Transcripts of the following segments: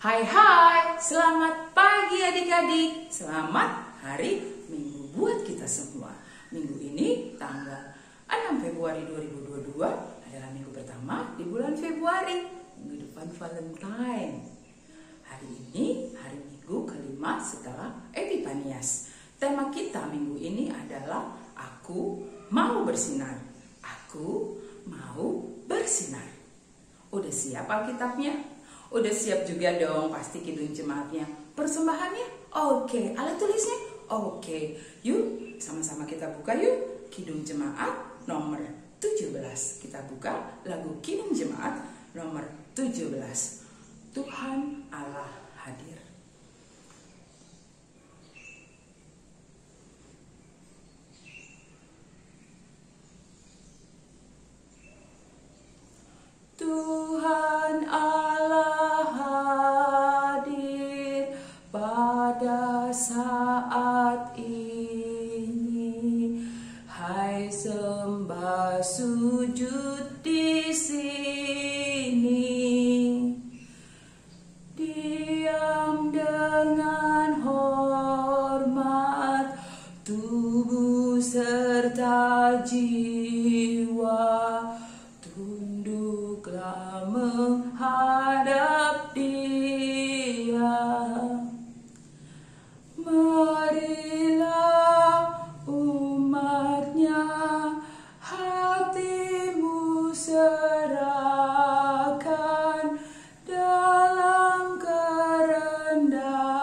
Hai hai, selamat pagi adik-adik. Selamat hari Minggu buat kita semua. Minggu ini tanggal 6 Februari 2022 adalah minggu pertama di bulan Februari, minggu depan Valentine. Hari ini hari Minggu kelima setelah Epifanias. Tema kita minggu ini adalah Aku mau bersinar. Aku mau bersinar. Udah siap Alkitabnya? Udah siap juga dong pasti kidung jemaatnya. Persembahannya? Oke. Alat tulisnya? Oke. Yuk sama-sama kita buka yuk kidung jemaat nomor 17. Kita buka lagu kidung jemaat nomor 17. Tuhan Allah hadir. Tuhan Allah hadir pada saat ini. Hai sembah sujud di sini. Diam dengan hormat tubuh serta jiwa. Tunduklah menghadap Dia. Marilah umatnya, hatimu serahkan dalam kerendahan.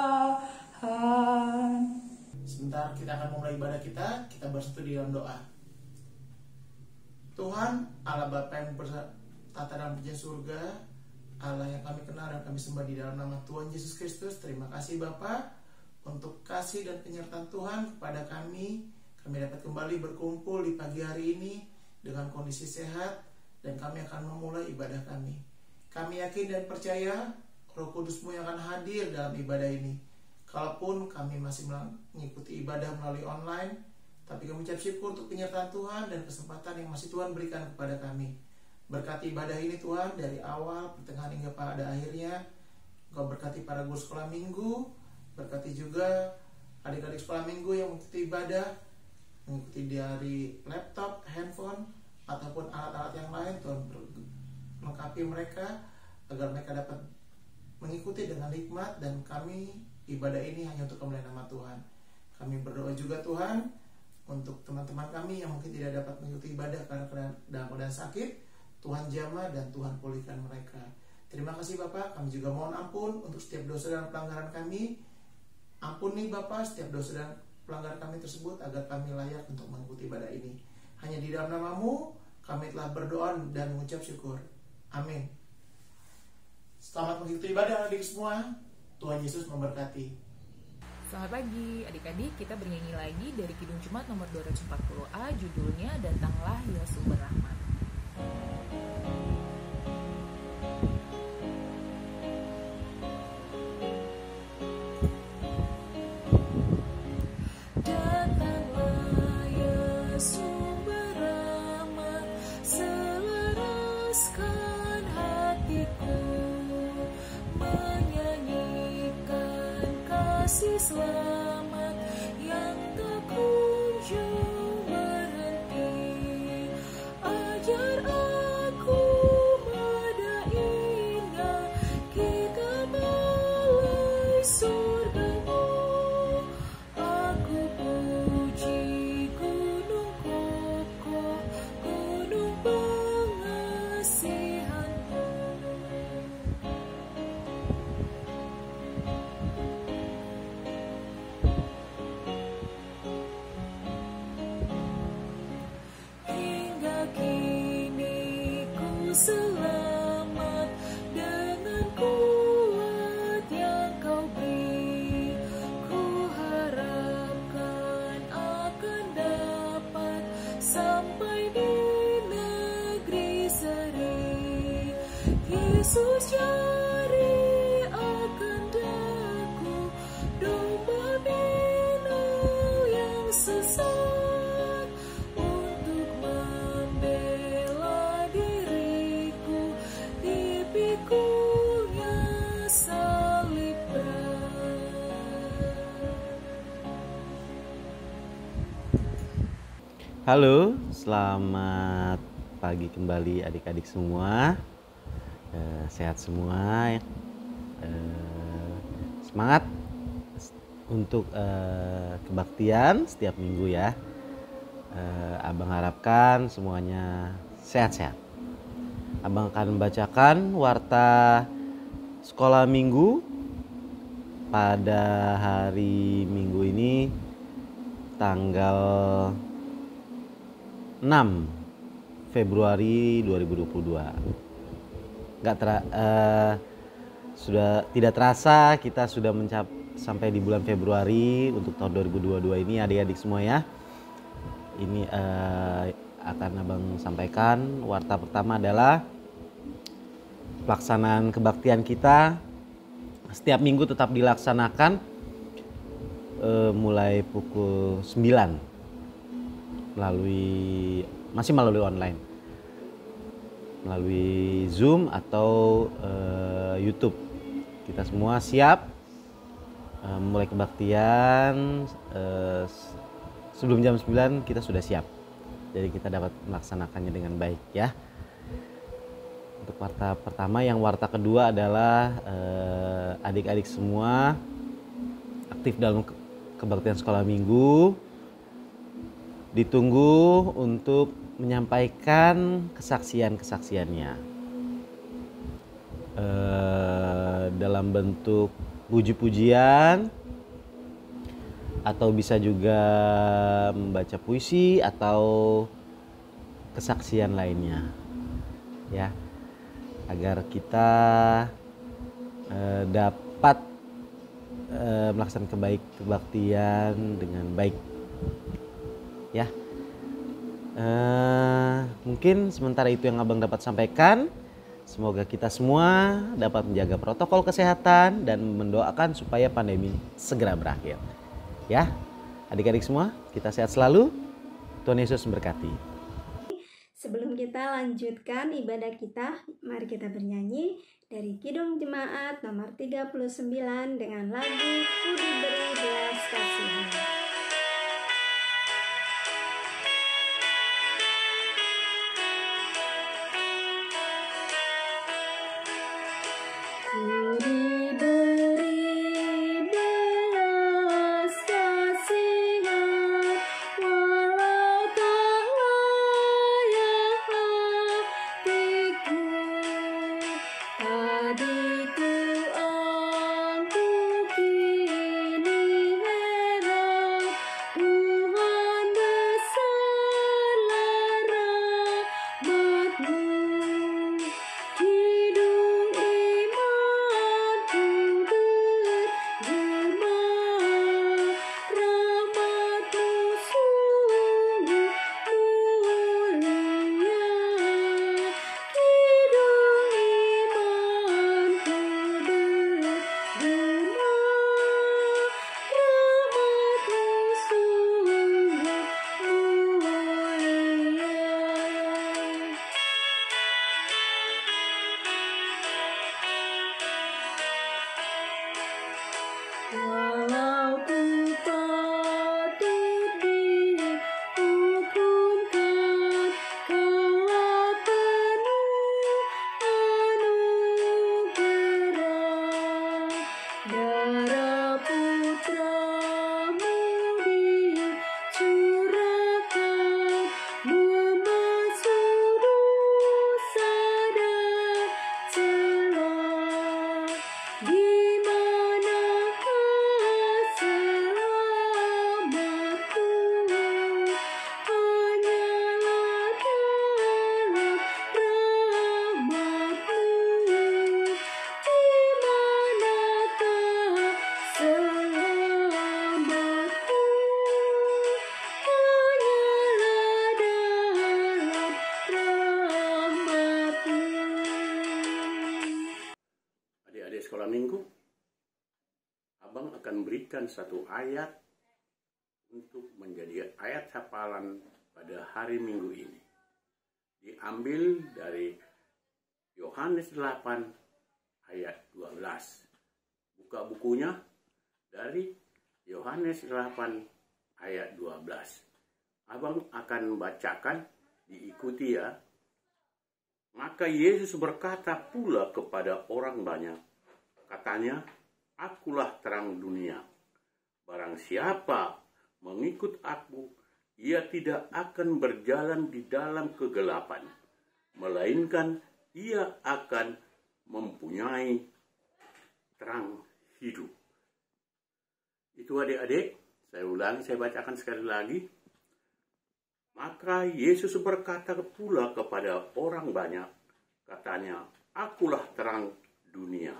Sebentar kita akan memulai ibadah kita bersatu di dalam doa. Tuhan, Allah Bapa yang bertata dalam kerajaan surga, Allah yang kami kenal dan kami sembah di dalam nama Tuhan Yesus Kristus. Terima kasih Bapa untuk kasih dan penyertaan Tuhan kepada kami. Kami dapat kembali berkumpul di pagi hari ini dengan kondisi sehat dan kami akan memulai ibadah kami. Kami yakin dan percaya Roh Kudus-Mu yang akan hadir dalam ibadah ini. Kalaupun kami masih mengikuti ibadah melalui online, tapi kami ucap syukur untuk penyertaan Tuhan dan kesempatan yang masih Tuhan berikan kepada kami. Berkati ibadah ini Tuhan dari awal, pertengahan hingga pada akhirnya. Engkau berkati para guru sekolah minggu, berkati juga adik-adik sekolah minggu yang mengikuti ibadah, mengikuti dari laptop, handphone, ataupun alat-alat yang lain. Tuhan melengkapi mereka agar mereka dapat mengikuti dengan hikmat, dan kami ibadah ini hanya untuk kemuliaan nama Tuhan. Kami berdoa juga Tuhan untuk teman-teman kami yang mungkin tidak dapat mengikuti ibadah karena dalam keadaan sakit. Tuhan jamah dan Tuhan pulihkan mereka. Terima kasih Bapak. Kami juga mohon ampun untuk setiap dosa dan pelanggaran kami. Ampuni Bapak setiap dosa dan pelanggaran kami tersebut agar kami layak untuk mengikuti ibadah ini. Hanya di dalam nama-Mu kami telah berdoa dan mengucap syukur. Amin. Selamat mengikuti ibadah adik semua. Tuhan Yesus memberkati. Selamat pagi adik-adik, kita bernyanyi lagi dari Kidung Jemaat nomor 240A, judulnya Datanglah Ya Sumber Rahmat. Datanglah ya sumber rahmat, selaraskan hatiku, menyanyikan kasih selamat yang tak kunjung berhenti. Ajar aku nada indah, kita balai surga-Mu. Aku puji gunung kokoh, gunung pengasihan-Mu. Hingga kini ku selamat dengan kuat yang Kau beri. Ku harapkan akan dapat sampai di negeri seri. Yesus cari akan daku, domba binal yang sesat, untuk membela diriku di pikul. Ku nyesal. Halo, selamat pagi kembali adik-adik semua. Sehat semua. Semangat untuk kebaktian setiap minggu ya. Abang harapkan semuanya sehat-sehat. Abang akan membacakan warta sekolah minggu pada hari Minggu ini tanggal 6 Februari 2022. Sudah tidak terasa kita sudah sampai di bulan Februari untuk tahun 2022 ini adik-adik semua ya. Ini akan abang sampaikan. Warta pertama adalah pelaksanaan kebaktian kita setiap minggu tetap dilaksanakan mulai pukul 9 masih melalui online, melalui Zoom atau YouTube. Kita semua siap mulai kebaktian sebelum jam 9 kita sudah siap. Jadi kita dapat melaksanakannya dengan baik ya. Untuk warta pertama, yang warta kedua adalah adik-adik semua aktif dalam kebaktian sekolah minggu. Ditunggu untuk menyampaikan kesaksian-kesaksiannya dalam bentuk puji-pujian atau bisa juga membaca puisi atau kesaksian lainnya ya, agar kita dapat melaksanakan kebaktian dengan baik ya. Mungkin sementara itu yang abang dapat sampaikan. Semoga kita semua dapat menjaga protokol kesehatan dan mendoakan supaya pandemi segera berakhir ya. Adik-adik semua, kita sehat selalu. Tuhan Yesus memberkati. Sebelum kita lanjutkan ibadah kita, mari kita bernyanyi dari Kidung Jemaat nomor 39 dengan lagu Ku Diberi Belas Kasihan. Ku diberi belas kasihan, walau tak layak hatiku. Hatiku aku kini heran, Tuhan besarlah rahmat-Mu. Hidung imanku bergema, rahmat-Mu sungguh mulia. Hidung imanku bergema, rahmat-Mu sungguh mulia. Walau ku patut dihukumkan, Kaulah penuh anugerah. Darah Putra-Mu dicurahkan, membasuh dosa dan celah. Di manakah selamatku? Hanyalah dalam rahmat-Mu. Di manakah selamatku? Hanyalah dalam rahmat-Mu. Adik-adik sekolah minggu, abang akan berikan satu ayat untuk menjadi ayat hafalan pada hari Minggu ini. Diambil dari Yohanes 8 ayat 12. Buka bukunya dari Yohanes 8 ayat 12. Abang akan bacakan, diikuti ya. Maka Yesus berkata pula kepada orang banyak, katanya, "Akulah terang dunia. Barang siapa mengikut aku, ia tidak akan berjalan di dalam kegelapan, melainkan ia akan mempunyai terang hidup." Itu adik-adik, saya ulangi, saya bacakan sekali lagi. Maka Yesus berkata pula kepada orang banyak, katanya, "Akulah terang dunia.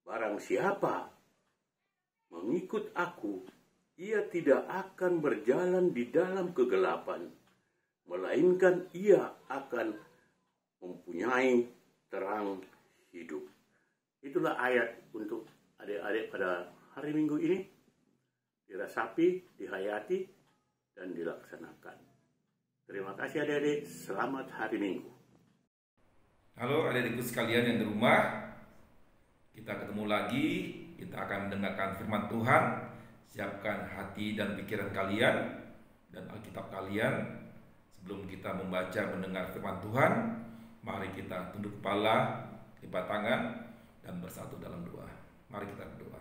Barang siapa mengikut aku, ia tidak akan berjalan di dalam kegelapan, melainkan ia akan mempunyai terang hidup." Itulah ayat untuk adik-adik pada hari Minggu ini. Dirasapi, dihayati, dan dilaksanakan. Terima kasih adik-adik, selamat hari Minggu. Halo adik-adikku sekalian yang di rumah, kita ketemu lagi, kita akan mendengarkan firman Tuhan. Siapkan hati dan pikiran kalian dan Alkitab kalian. Sebelum kita membaca mendengar firman Tuhan, mari kita tunduk kepala, lipat tangan, dan bersatu dalam doa. Mari kita berdoa.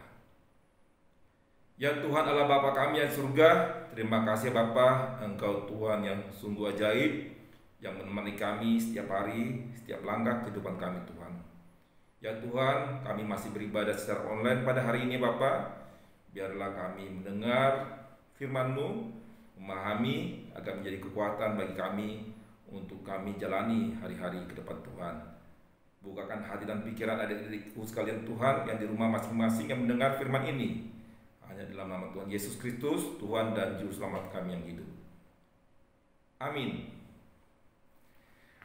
Ya Tuhan Allah Bapa kami yang surga, terima kasih Bapa, Engkau Tuhan yang sungguh ajaib, yang menemani kami setiap hari, setiap langkah kehidupan kami Tuhan. Ya Tuhan, kami masih beribadah secara online pada hari ini Bapa. Biarlah kami mendengar firman-Mu, memahami agar menjadi kekuatan bagi kami untuk kami jalani hari-hari ke depan Tuhan. Bukakan hati dan pikiran adik-adikku sekalian Tuhan yang di rumah masing-masing yang mendengar firman ini. Hanya dalam nama Tuhan Yesus Kristus, Tuhan dan Juru Selamat kami yang hidup. Amin.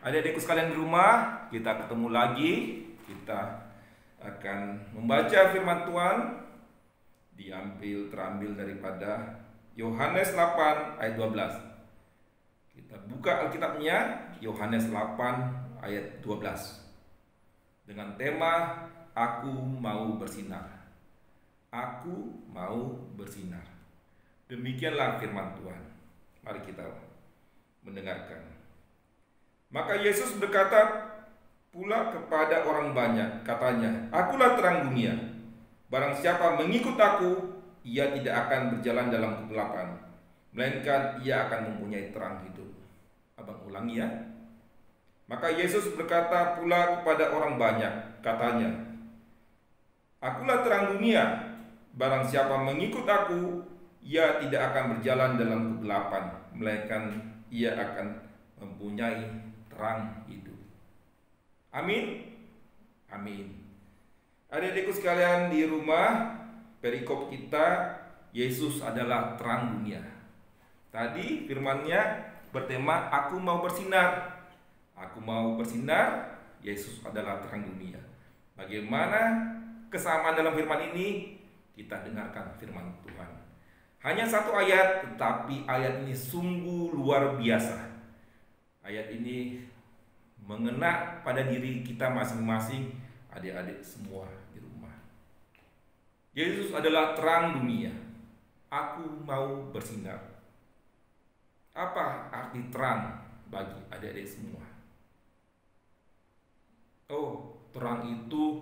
Adik-adikku sekalian di rumah, kita ketemu lagi. Kita akan membaca firman Tuhan. Terambil daripada Yohanes 8 ayat 12. Kita buka Alkitabnya, Yohanes 8 ayat 12. Dengan tema, Aku mau bersinar. Aku mau bersinar. Demikianlah firman Tuhan. Mari kita mendengarkan. Maka Yesus berkata pula kepada orang banyak, katanya, "Akulah terang dunia. Barang siapa mengikut aku, ia tidak akan berjalan dalam kegelapan, melainkan ia akan mempunyai terang hidup." Abang ulangi ya. Maka Yesus berkata pula kepada orang banyak, katanya, "Akulah terang dunia. Barang siapa mengikut aku, ia tidak akan berjalan dalam kegelapan, melainkan ia akan mempunyai terang hidup." Amin. Amin. Adik-adikku sekalian di rumah, perikop kita, Yesus adalah terang dunia. Tadi firman-Nya bertema, Aku mau bersinar. Aku mau bersinar, Yesus adalah terang dunia. Bagaimana kesamaan dalam firman ini? Kita dengarkan firman Tuhan. Hanya satu ayat, tetapi ayat ini sungguh luar biasa. Ayat ini mengena pada diri kita masing-masing, adik-adik semua di rumah. Yesus adalah terang dunia. Aku mau bersinar. Apa arti terang bagi adik-adik semua? Oh, terang itu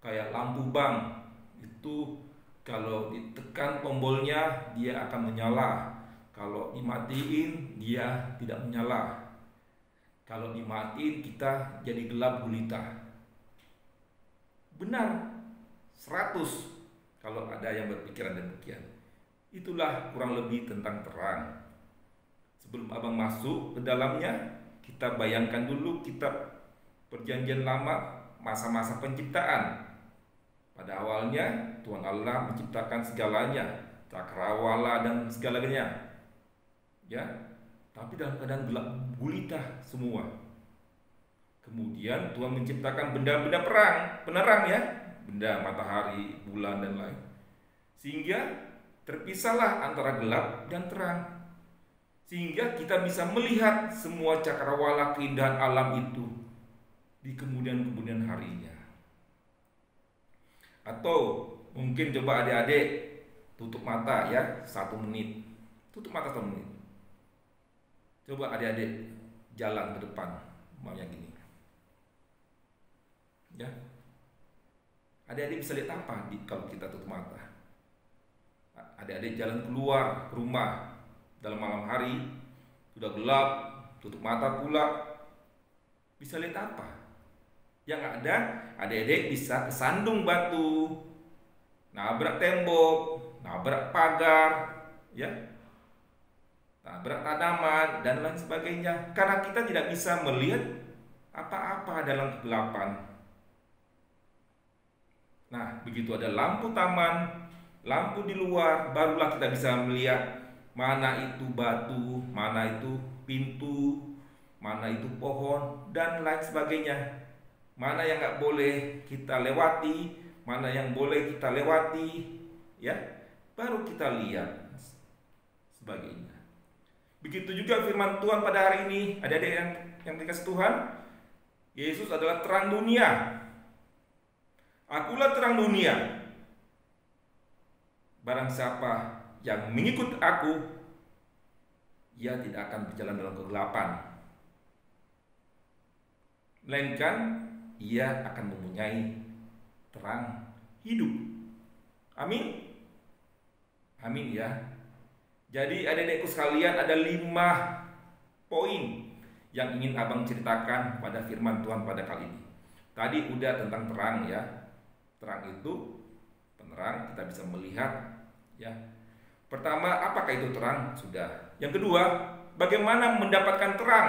kayak lampu bank. Itu kalau ditekan tombolnya dia akan menyala. Kalau dimatiin dia tidak menyala. Kalau dimatiin kita jadi gelap gulita. Benar, 100 kalau ada yang berpikiran demikian. Itulah kurang lebih tentang terang. Sebelum abang masuk ke dalamnya, kita bayangkan dulu kitab Perjanjian Lama, masa-masa penciptaan. Pada awalnya Tuhan Allah menciptakan segalanya, cakrawala dan segalanya. Ya, tapi dalam keadaan gelap gulita semua. Kemudian Tuhan menciptakan benda-benda penerang ya, benda matahari, bulan dan lain. Sehingga terpisahlah antara gelap dan terang. Sehingga kita bisa melihat semua cakrawala keindahan alam itu di kemudian harinya. Atau mungkin coba adik-adik tutup mata ya 1 menit. Tutup mata 1 menit. Coba adik-adik jalan ke depan, maunya gini. Ya. Adik-adik bisa lihat apa kalau kita tutup mata? Adik-adik jalan keluar rumah dalam malam hari, sudah gelap, tutup mata pula, bisa lihat apa? Yang ada, adik-adik bisa kesandung batu, nabrak tembok, nabrak pagar, ya, nabrak tanaman dan lain sebagainya. Karena kita tidak bisa melihat apa-apa dalam kegelapan. Nah, begitu ada lampu taman, lampu di luar, barulah kita bisa melihat mana itu batu, mana itu pintu, mana itu pohon, dan lain sebagainya. Mana yang nggak boleh kita lewati, mana yang boleh kita lewati, ya, baru kita lihat sebagainya. Begitu juga firman Tuhan pada hari ini, adik-adik yang dikasih Tuhan, Yesus adalah terang dunia. Akulah terang dunia. Barang siapa yang mengikut aku, ia tidak akan berjalan dalam kegelapan, melainkan ia akan mempunyai terang hidup. Amin. Amin ya. Jadi adik-adikku sekalian, ada 5 poin yang ingin abang ceritakan pada firman Tuhan pada kali ini. Tadi udah tentang terang ya. Terang itu penerang, kita bisa melihat ya. Pertama, apakah itu terang? Sudah. Yang kedua, bagaimana mendapatkan terang?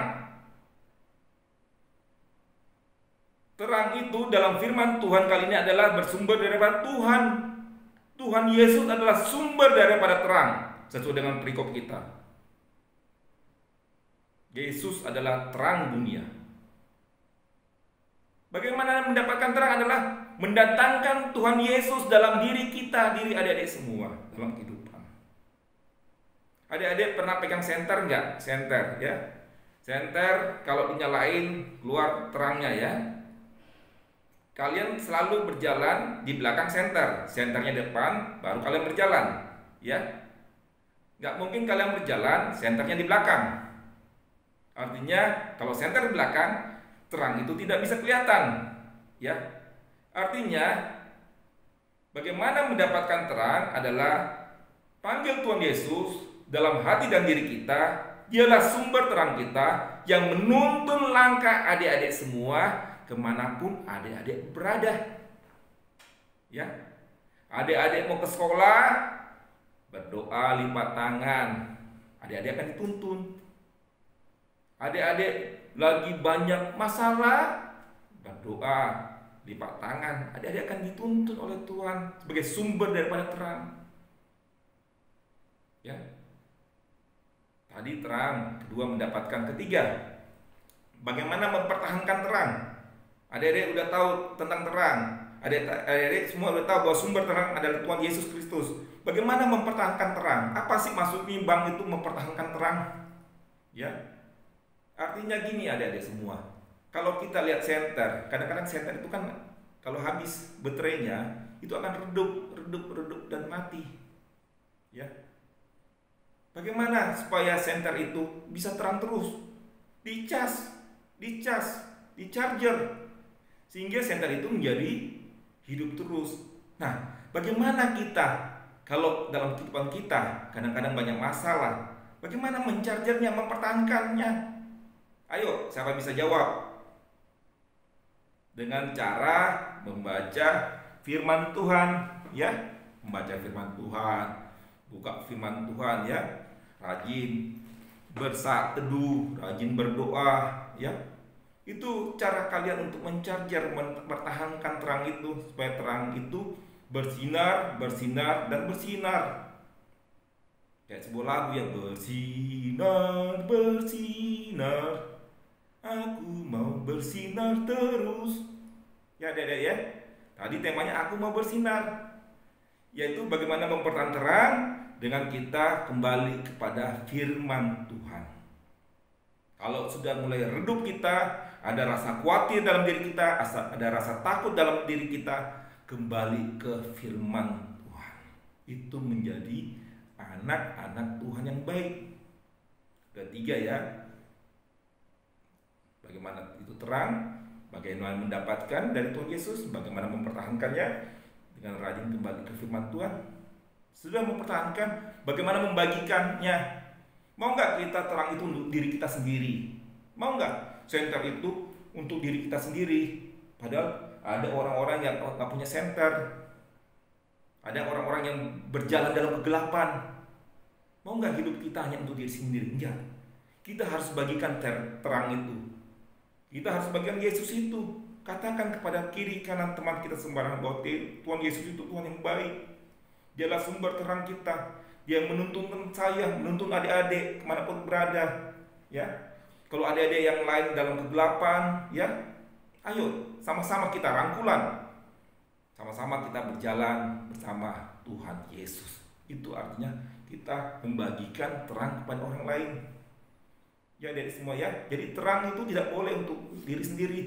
Terang itu dalam firman Tuhan kali ini adalah bersumber daripada Tuhan. Tuhan Yesus adalah sumber daripada terang, sesuai dengan perikop kita. Yesus adalah terang dunia. Bagaimana mendapatkan terang adalah mendatangkan Tuhan Yesus dalam diri kita, diri adik-adik semua dalam kehidupan. Adik-adik pernah pegang senter enggak? Senter ya. Senter kalau dinyalain keluar terangnya ya. Kalian selalu berjalan di belakang senter. Senternya depan, baru kalian berjalan ya. Enggak mungkin kalian berjalan, senternya di belakang. Artinya kalau senter di belakang, terang itu tidak bisa kelihatan ya. Artinya bagaimana mendapatkan terang adalah panggil Tuhan Yesus dalam hati dan diri kita. Dialah sumber terang kita yang menuntun langkah adik-adik semua kemanapun adik-adik berada ya. Adik-adik mau ke sekolah, berdoa lipat tangan, adik-adik akan dituntun. Adik-adik lagi banyak masalah, berdoa lipat tangan, adik-adik akan dituntun oleh Tuhan sebagai sumber daripada terang ya. Tadi terang, kedua mendapatkan, ketiga bagaimana mempertahankan terang. Adik-adik udah tahu tentang terang, adik-adik semua udah tahu bahwa sumber terang adalah Tuhan Yesus Kristus. Bagaimana mempertahankan terang? Apa sih maksudnya Bang itu mempertahankan terang ya? Artinya gini adik-adik semua, kalau kita lihat senter, kadang-kadang senter itu kan kalau habis baterainya itu akan redup dan mati. Ya. Bagaimana supaya senter itu bisa terang terus? Dicas, di charger, sehingga senter itu menjadi hidup terus. Nah, bagaimana kita kalau dalam kehidupan kita kadang-kadang banyak masalah, bagaimana mencargernya, mempertahankannya? Ayo, siapa bisa jawab? Dengan cara membaca firman Tuhan, ya. Membaca firman Tuhan, buka firman Tuhan ya. Rajin bersaat teduh, rajin berdoa, ya. Itu cara kalian untuk mencarger, mempertahankan terang itu supaya terang itu bersinar, dan bersinar. Kayak sebuah lagu yang bersinar, aku mau bersinar terus. Ya Dede ya. Tadi temanya aku mau bersinar. Yaitu bagaimana mempertahankan terang dengan kita kembali kepada firman Tuhan. Kalau sudah mulai redup kita, ada rasa khawatir dalam diri kita, ada rasa takut dalam diri kita, kembali ke firman Tuhan. Itu menjadi anak-anak Tuhan yang baik. Ketiga ya, Bagaimana itu terang, bagaimana mendapatkan dari Tuhan Yesus, bagaimana mempertahankannya dengan rajin kembali ke firman Tuhan. Sudah mempertahankan, bagaimana membagikannya. Mau nggak kita terang itu untuk diri kita sendiri? Mau nggak senter itu untuk diri kita sendiri? Padahal ada orang-orang yang nggak punya senter. Ada orang-orang yang berjalan dalam kegelapan. Mau nggak hidup kita hanya untuk diri sendiri? Enggak. Kita harus bagikan terang itu. Kita harus bagikan Yesus itu. Katakan kepada kiri kanan teman kita sembarangan bahwa Tuhan Yesus itu Tuhan yang baik. Dialah sumber terang kita. Dia menuntun saya, menuntun adik-adik kemanapun berada. Ya, kalau adik-adik yang lain dalam kegelapan, ya, ayo sama-sama kita rangkulan. Sama-sama kita berjalan bersama Tuhan Yesus. Itu artinya kita membagikan terang kepada orang lain. Ya, dari semua ya. Jadi terang itu tidak boleh untuk diri sendiri,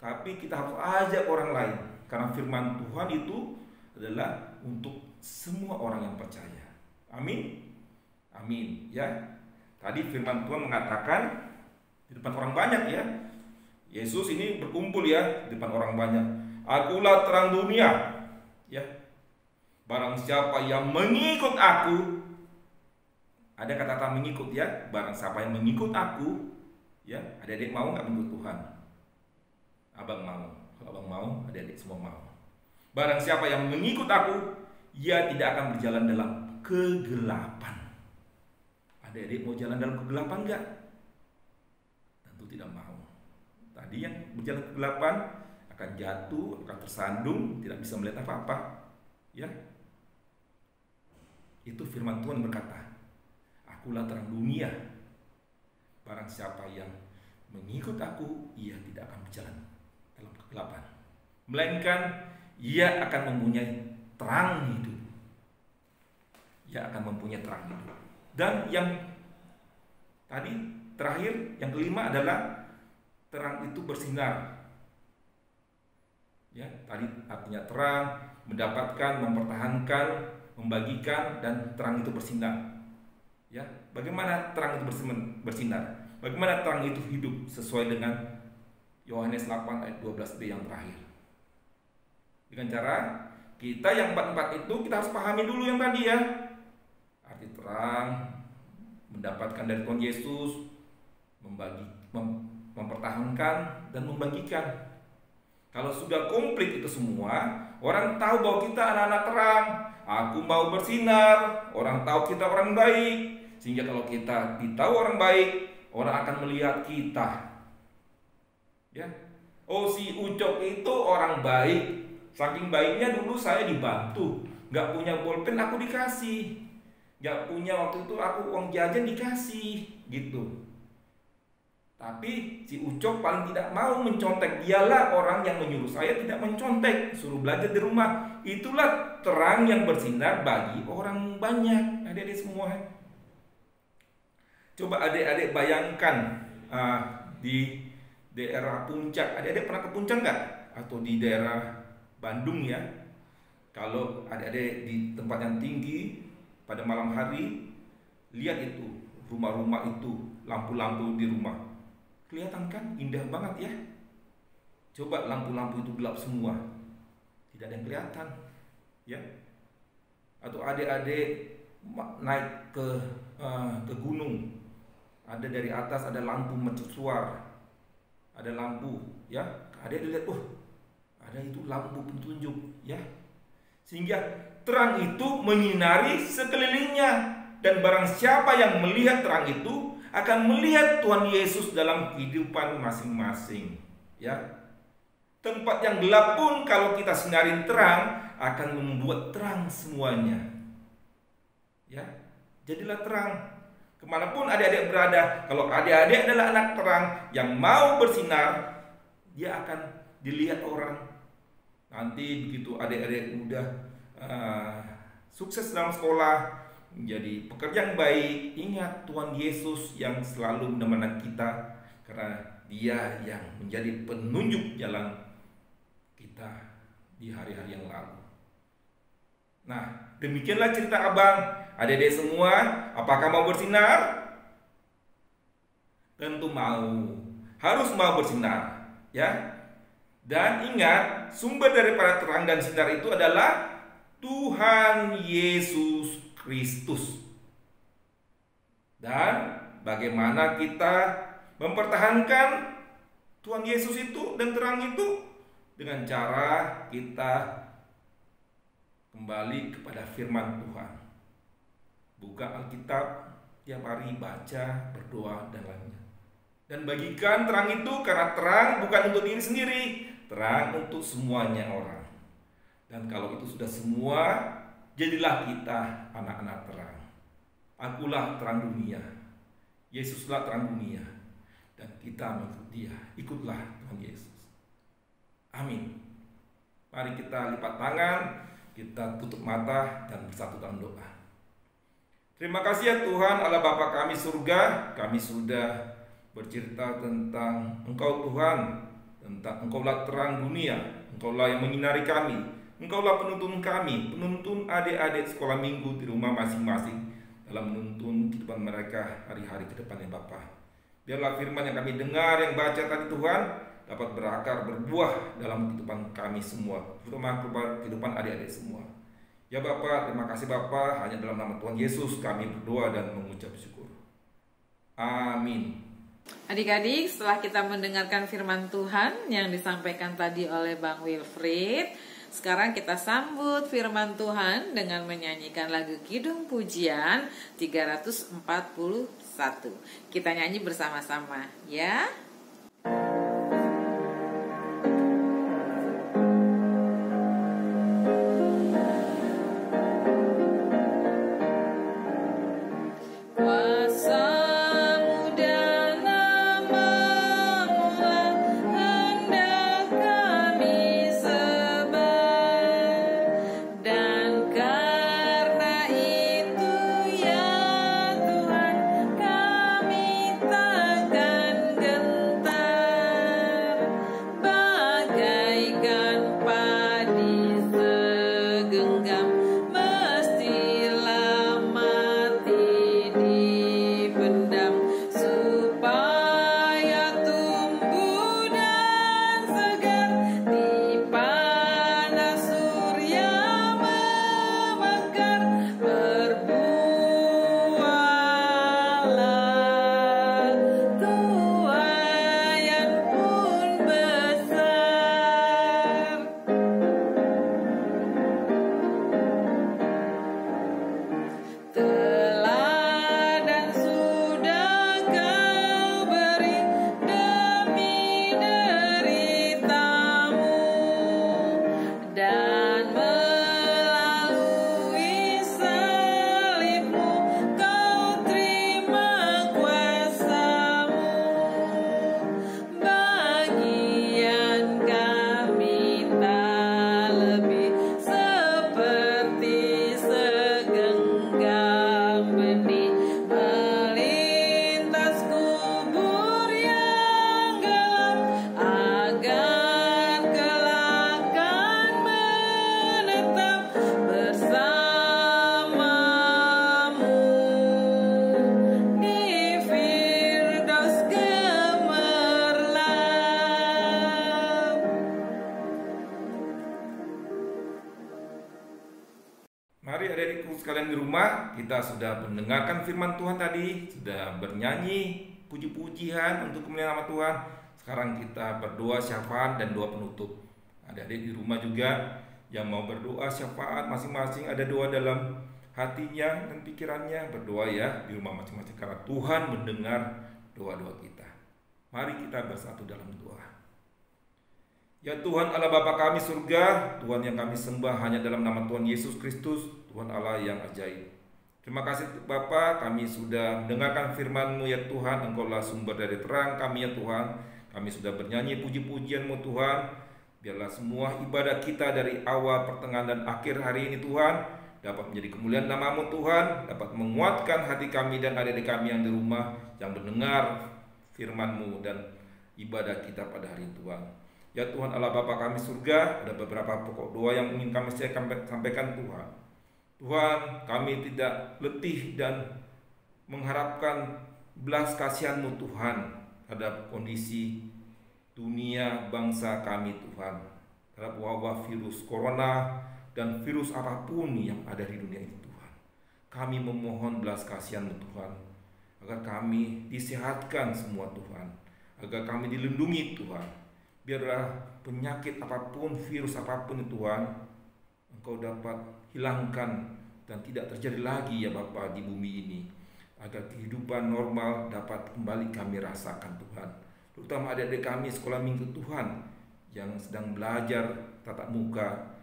tapi kita harus ajak orang lain. Karena firman Tuhan itu adalah untuk semua orang yang percaya. Amin. Amin, ya. Tadi firman Tuhan mengatakan di depan orang banyak, ya. Yesus ini berkumpul, ya, di depan orang banyak. Akulah terang dunia, ya. Barang siapa yang mengikut aku, ada kata-kata mengikut, ya. Barang siapa yang mengikut aku, ya. Adik-adik mau nggak mengikut Tuhan? Abang mau. Kalau abang mau, adik-adik semua mau. Barang siapa yang mengikut aku, ia tidak akan berjalan dalam kegelapan. Adik-adik mau jalan dalam kegelapan enggak? Tentu tidak mau. Tadi yang berjalan kegelapan akan jatuh, akan tersandung, tidak bisa melihat apa-apa. Ya. Itu firman Tuhan berkata, akulah terang dunia. Barang siapa yang mengikut aku, ia tidak akan berjalan dalam kegelapan, melainkan ia akan mempunyai terang hidup. Ia akan mempunyai terang hidup. Dan yang tadi terakhir, yang kelima adalah terang itu bersinar. Ya, tadi artinya terang, mendapatkan, mempertahankan, membagikan, dan terang itu bersinar. Ya, bagaimana terang itu bersinar? Bagaimana terang itu hidup sesuai dengan Yohanes 8 ayat 12b yang terakhir? Dengan cara kita yang 4 itu kita harus pahami dulu yang tadi, ya. Arti terang, mendapatkan dari Tuhan Yesus, mempertahankan dan membagikan. Kalau sudah komplit itu semua, orang tahu bahwa kita anak-anak terang. Aku mau bersinar, orang tahu kita orang baik. Sehingga kalau kita ditahu orang baik, orang akan melihat kita. Ya. Oh, si Ucok itu orang baik. Saking baiknya dulu saya dibantu. Gak punya bolpen aku dikasih. Gak punya waktu itu aku uang jajan dikasih. Gitu. Tapi si Ucok paling tidak mau mencontek. Dialah orang yang menyuruh saya tidak mencontek, suruh belajar di rumah. Itulah terang yang bersinar bagi orang banyak. Adik-adik semua. Coba adik-adik bayangkan di daerah puncak. Adik-adik pernah ke puncak nggak? Atau di daerah Bandung, ya. Kalau adik-adik di tempat yang tinggi pada malam hari, lihat itu rumah-rumah itu, lampu-lampu di rumah. Kelihatan kan indah banget, ya. Coba lampu-lampu itu gelap semua, tidak ada yang kelihatan, ya. Atau adik-adik naik ke gunung, ada dari atas ada lampu mercusuar, ada lampu, ya. Adik-adik lihat, ada itu lampu petunjuk, ya. Sehingga terang itu menyinari sekelilingnya, dan barang siapa yang melihat terang itu akan melihat Tuhan Yesus dalam kehidupan masing-masing, ya. Tempat yang gelap pun kalau kita sinarin terang akan membuat terang semuanya, ya. Jadilah terang kemanapun adik-adik berada. Kalau adik-adik adalah anak terang yang mau bersinar, dia akan dilihat orang. Nanti begitu adik-adik udah sukses dalam sekolah, menjadi pekerja yang baik, ingat Tuhan Yesus yang selalu menemani kita, karena Dia yang menjadi penunjuk jalan kita di hari-hari yang lalu. Nah, demikianlah cerita abang. Adik-adik semua, apakah mau bersinar? Tentu mau. harus mau bersinar, ya. Dan ingat, sumber daripada terang dan sinar itu adalah Tuhan Yesus Kristus. Dan bagaimana kita mempertahankan Tuhan Yesus itu dan terang itu? Dengan cara kita kembali kepada firman Tuhan. Buka Alkitab tiap hari, baca, berdoa, dan lainnya. Dan bagikan terang itu, karena terang bukan untuk diri sendiri, terang untuk semuanya orang. Dan kalau itu sudah semua, jadilah kita anak-anak terang. Akulah terang dunia, Yesuslah terang dunia, dan kita mengikut Dia. Ikutlah Tuhan Yesus. Amin. Mari kita lipat tangan, kita tutup mata dan bersatu dalam doa. Terima kasih ya Tuhan Allah Bapa kami surga, kami sudah bercerita tentang Engkau Tuhan, tentang Engkaulah terang dunia, Engkaulah yang menyinari kami, Engkaulah penuntun kami, penuntun adik-adik sekolah minggu di rumah masing-masing dalam menuntun kehidupan mereka hari-hari ke depannya Bapa. Biarlah firman yang kami dengar, yang baca tadi Tuhan, dapat berakar, berbuah dalam kehidupan kami semua, terutama kehidupan adik-adik semua. Ya Bapa, terima kasih Bapa, hanya dalam nama Tuhan Yesus kami berdoa dan mengucap syukur. Amin. Adik-adik, setelah kita mendengarkan firman Tuhan yang disampaikan tadi oleh Bang Wilfried, sekarang kita sambut firman Tuhan dengan menyanyikan lagu Kidung Pujian 341. Kita nyanyi bersama-sama ya. Mari adik-adikku sekalian di rumah, kita sudah mendengarkan firman Tuhan tadi, sudah bernyanyi puji-pujian untuk kemuliaan nama Tuhan. Sekarang kita berdoa syafaat dan doa penutup. Adik-adik di rumah juga yang mau berdoa syafaat, masing-masing ada doa dalam hatinya dan pikirannya, berdoa ya di rumah masing-masing karena Tuhan mendengar doa-doa kita. Mari kita bersatu dalam doa. Ya Tuhan Allah Bapa kami surga, Tuhan yang kami sembah hanya dalam nama Tuhan Yesus Kristus, Tuhan Allah yang ajaib. Terima kasih Bapa, kami sudah mendengarkan firman-Mu ya Tuhan, Engkaulah sumber dari terang kami ya Tuhan. Kami sudah bernyanyi puji-pujian-Mu Tuhan. Biarlah semua ibadah kita dari awal, pertengahan, dan akhir hari ini Tuhan dapat menjadi kemuliaan nama-Mu Tuhan, dapat menguatkan hati kami dan adik-adik kami yang di rumah yang mendengar firman-Mu dan ibadah kita pada hari ini Tuhan. Ya Tuhan Allah Bapa kami surga, ada beberapa pokok doa yang ingin kami sampaikan Tuhan. Tuhan, kami tidak letih dan mengharapkan belas kasihan-Mu Tuhan. terhadap kondisi dunia bangsa kami Tuhan, terhadap wabah virus corona dan virus apapun yang ada di dunia ini Tuhan. Kami memohon belas kasihan-Mu Tuhan, agar kami disehatkan semua Tuhan, agar kami dilindungi Tuhan. Biarlah penyakit apapun, virus apapun Tuhan, Engkau dapat hilangkan dan tidak terjadi lagi ya Bapa di bumi ini, agar kehidupan normal dapat kembali kami rasakan Tuhan. Terutama adik-adik kami sekolah minggu Tuhan yang sedang belajar tatap muka,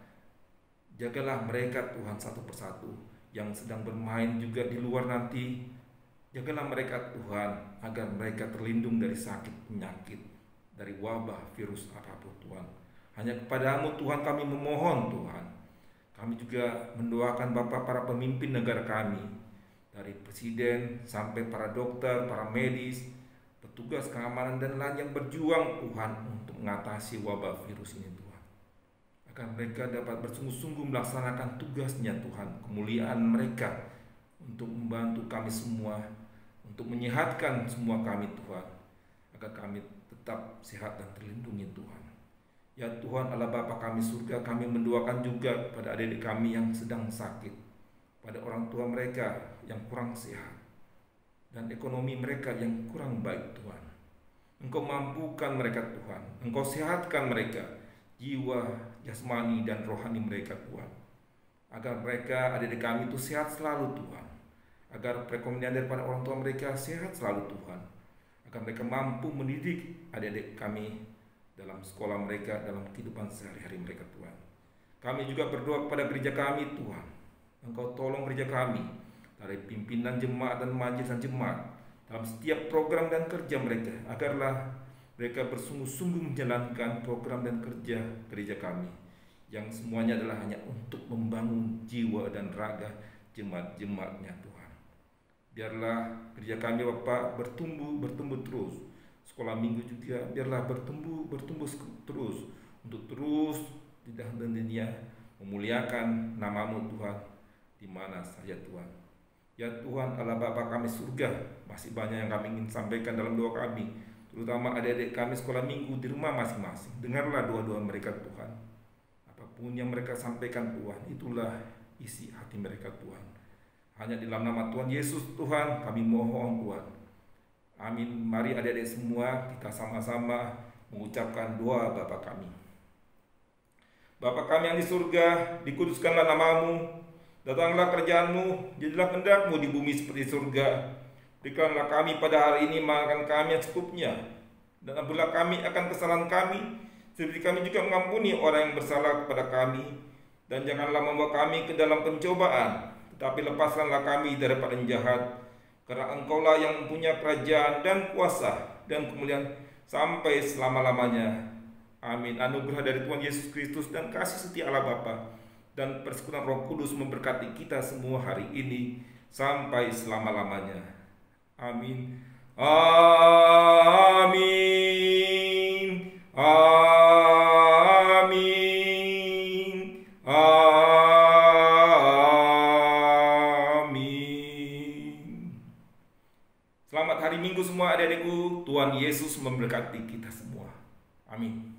jagalah mereka Tuhan satu persatu. Yang sedang bermain juga di luar nanti, jagalah mereka Tuhan, agar mereka terlindung dari sakit penyakit, dari wabah virus apapun Tuhan. Hanya kepadamu Tuhan kami memohon Tuhan. Kami juga mendoakan Bapak para pemimpin negara kami, dari presiden sampai para dokter, para medis, petugas keamanan dan lain yang berjuang Tuhan untuk mengatasi wabah virus ini Tuhan. Agar mereka dapat bersungguh-sungguh melaksanakan tugasnya Tuhan, kemuliaan mereka untuk membantu kami semua, untuk menyehatkan semua kami Tuhan, agar kami tetap sehat dan terlindungi Tuhan. Ya Tuhan Allah Bapa kami surga, kami mendoakan juga pada adik-adik kami yang sedang sakit, pada orang tua mereka yang kurang sehat, dan ekonomi mereka yang kurang baik Tuhan. Engkau mampukan mereka Tuhan, Engkau sehatkan mereka, jiwa, jasmani, dan rohani mereka Tuhan. Agar mereka adik-adik kami itu sehat selalu Tuhan. Agar perekonomian daripada orang tua mereka sehat selalu Tuhan. Agar mereka mampu mendidik adik-adik kami dalam sekolah mereka, dalam kehidupan sehari-hari mereka Tuhan. Kami juga berdoa kepada gereja kami Tuhan. Engkau tolong gereja kami, dari pimpinan jemaat dan majelis dan jemaat, dalam setiap program dan kerja mereka, agarlah mereka bersungguh-sungguh menjalankan program dan kerja gereja kami, yang semuanya adalah hanya untuk membangun jiwa dan raga jemaat-jemaatnya Tuhan. Biarlah gereja kami Bapak bertumbuh terus. Sekolah minggu juga biarlah bertumbuh terus, untuk terus di dalam dunia memuliakan nama-Mu Tuhan di mana saja Tuhan. Ya Tuhan Allah Bapa kami surga, masih banyak yang kami ingin sampaikan dalam doa kami, terutama adik-adik kami sekolah minggu di rumah masing-masing. Dengarlah doa-doa mereka Tuhan. Apapun yang mereka sampaikan Tuhan, itulah isi hati mereka Tuhan. Hanya di dalam nama Tuhan Yesus Tuhan kami mohon Tuhan. Amin. Mari adik-adik semua kita sama-sama mengucapkan doa Bapa kami. Bapa kami yang di surga, dikuduskanlah nama-Mu, datanglah kerajaan-Mu, jadilah kehendak-Mu di bumi seperti surga. Berikanlah kami pada hari ini makan kami yang secukupnya, dan ampunilah kami akan kesalahan kami, seperti kami juga mengampuni orang yang bersalah kepada kami. Dan janganlah membawa kami ke dalam pencobaan, tetapi lepaskanlah kami daripada yang jahat. Karena Engkaulah yang mempunyai kerajaan dan kuasa dan kemuliaan sampai selama-lamanya. Amin. Anugerah dari Tuhan Yesus Kristus dan kasih setia Allah Bapa dan persekutuan Roh Kudus memberkati kita semua hari ini sampai selama-lamanya. Amin. Amin. Amin. Amin. Selamat hari Minggu semua adik-adikku. Tuhan Yesus memberkati kita semua. Amin.